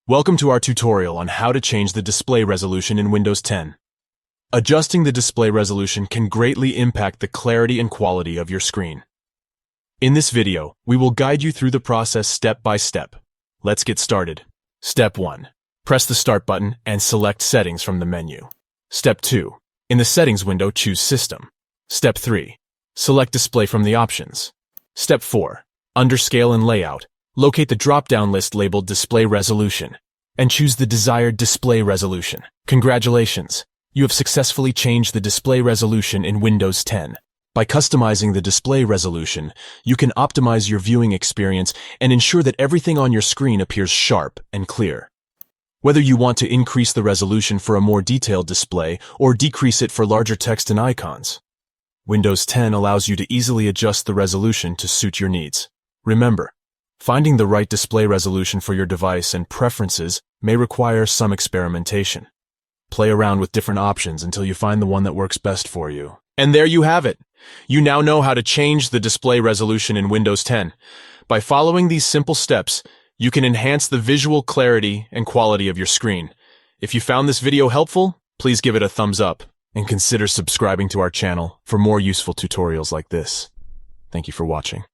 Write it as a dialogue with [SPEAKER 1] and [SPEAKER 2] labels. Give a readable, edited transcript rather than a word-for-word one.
[SPEAKER 1] Welcome to our tutorial on how to change the display resolution in Windows 10. Adjusting the display resolution can greatly impact the clarity and quality of your screen. In this video, we will guide you through the process step by step. Let's get started. Step 1. Press the Start button and select Settings from the menu. Step 2. In the Settings window, choose System. Step 3. Select Display from the options. Step 4. Under Scale and Layout, locate the drop-down list labeled Display Resolution and choose the desired display resolution. Congratulations! You have successfully changed the display resolution in Windows 10. By customizing the display resolution, you can optimize your viewing experience and ensure that everything on your screen appears sharp and clear. Whether you want to increase the resolution for a more detailed display or decrease it for larger text and icons, Windows 10 allows you to easily adjust the resolution to suit your needs. Remember, finding the right display resolution for your device and preferences may require some experimentation. Play around with different options until you find the one that works best for you. And there you have it! You now know how to change the display resolution in Windows 10. By following these simple steps, you can enhance the visual clarity and quality of your screen. If you found this video helpful, please give it a thumbs up and consider subscribing to our channel for more useful tutorials like this. Thank you for watching.